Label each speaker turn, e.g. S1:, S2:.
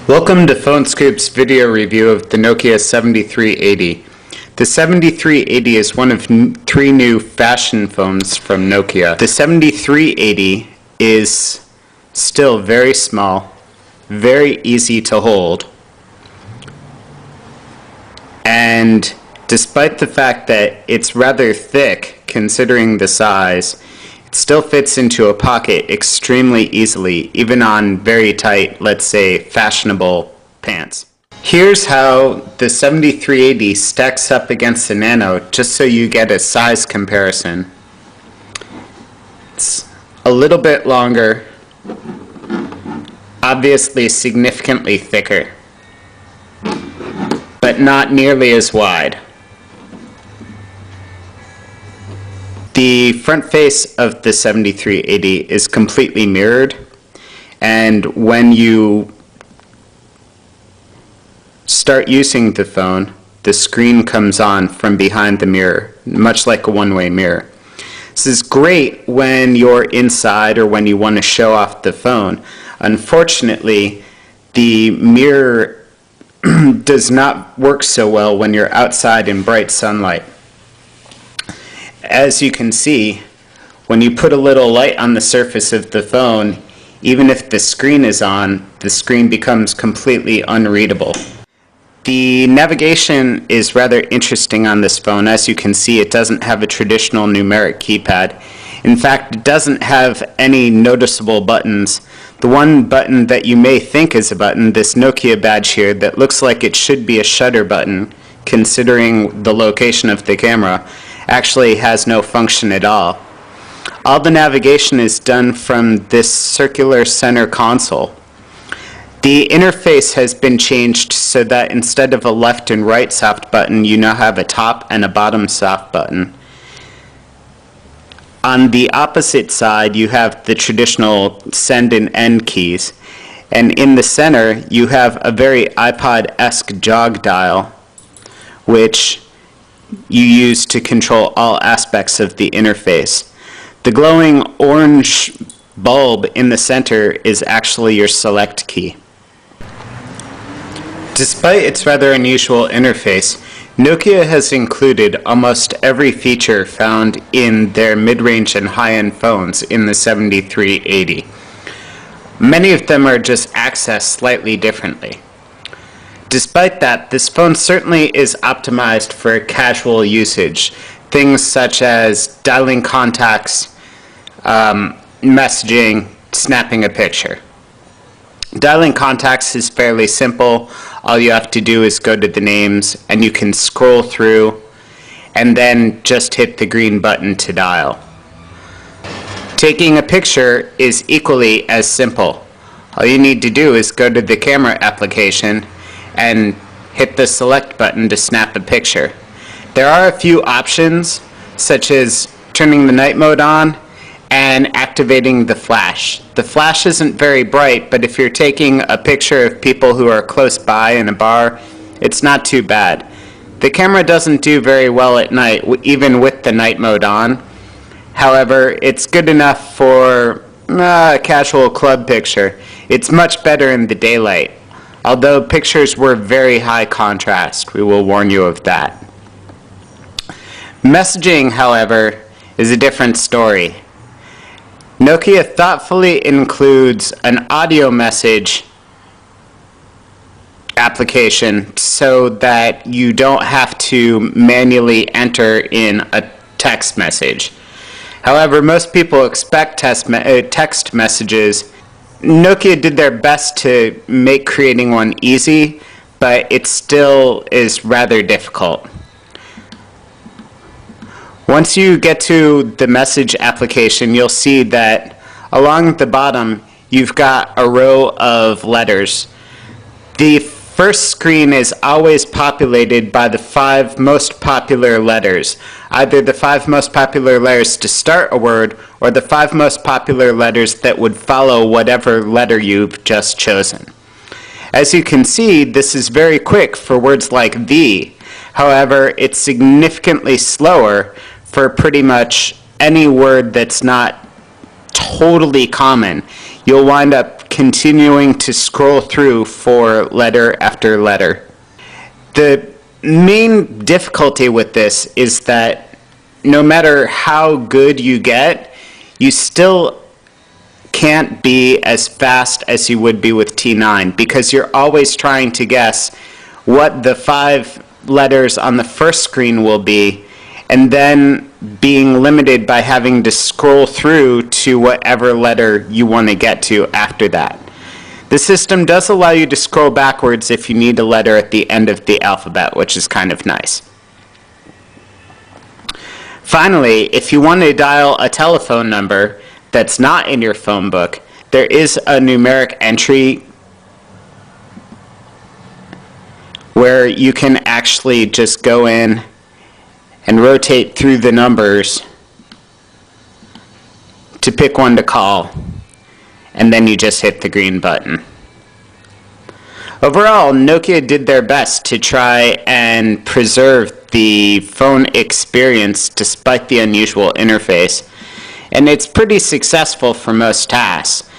S1: Welcome to PhoneScoop's video review of the Nokia 7380. The 7380 is one of three new fashion phones from Nokia. The 7380 is still very small, very easy to hold, and despite the fact that it's rather thick considering the size, it still fits into a pocket extremely easily, even on very tight, let's say, fashionable pants. Here's how the 7380 stacks up against the Nano, just so you get a size comparison. It's a little bit longer, obviously significantly thicker, but not nearly as wide. The front face of the 7380 is completely mirrored, and when you start using the phone, the screen comes on from behind the mirror, much like a one-way mirror. This is great when you're inside or when you want to show off the phone. Unfortunately, the mirror does not work so well when you're outside in bright sunlight. As you can see, when you put a little light on the surface of the phone, even if the screen is on, the screen becomes completely unreadable. The navigation is rather interesting on this phone. As you can see, it doesn't have a traditional numeric keypad. In fact, it doesn't have any noticeable buttons. The one button that you may think is a button, this Nokia badge here, that looks like it should be a shutter button, considering the location of the camera, actually has no function at all. All the navigation is done from this circular center console. The interface has been changed so that instead of a left and right soft button, you now have a top and a bottom soft button. On the opposite side, you have the traditional send and end keys. And in the center, you have a very iPod-esque jog dial, which you use to control all aspects of the interface. The glowing orange bulb in the center is actually your select key. Despite its rather unusual interface, Nokia has included almost every feature found in their mid-range and high-end phones in the 7380. Many of them are just accessed slightly differently. Despite that, this phone certainly is optimized for casual usage. Things such as dialing contacts, messaging, snapping a picture. Dialing contacts is fairly simple. All you have to do is go to the names and you can scroll through and then just hit the green button to dial. Taking a picture is equally as simple. All you need to do is go to the camera application and hit the select button to snap a picture. There are a few options, such as turning the night mode on and activating the flash. The flash isn't very bright, but if you're taking a picture of people who are close by in a bar, it's not too bad. The camera doesn't do very well at night, even with the night mode on. However, it's good enough for a casual club picture. It's much better in the daylight. Although pictures were very high contrast, we will warn you of that. Messaging, however, is a different story. Nokia thoughtfully includes an audio message application so that you don't have to manually enter in a text message. However, most people expect text messages. Nokia did their best to make creating one easy, but it still is rather difficult. Once you get to the message application, you'll see that along the bottom you've got a row of letters. The first screen is always populated by the 5 most popular letters, either the 5 most popular letters to start a word or the 5 most popular letters that would follow whatever letter you've just chosen. As you can see, this is very quick for words like the. However, it's significantly slower for pretty much any word that's not totally common. you'll wind up continuing to scroll through for letter after letter. The main difficulty with this is that no matter how good you get, you still can't be as fast as you would be with T9 because you're always trying to guess what the 5 letters on the first screen will be, and then being limited by having to scroll through to whatever letter you want to get to after that. The system does allow you to scroll backwards if you need a letter at the end of the alphabet, which is kind of nice. Finally, if you want to dial a telephone number that's not in your phone book, there is a numeric entry where you can actually just go in and rotate through the numbers to pick one to call, and then you just hit the green button. Overall, Nokia did their best to try and preserve the phone experience despite the unusual interface, and it's pretty successful for most tasks.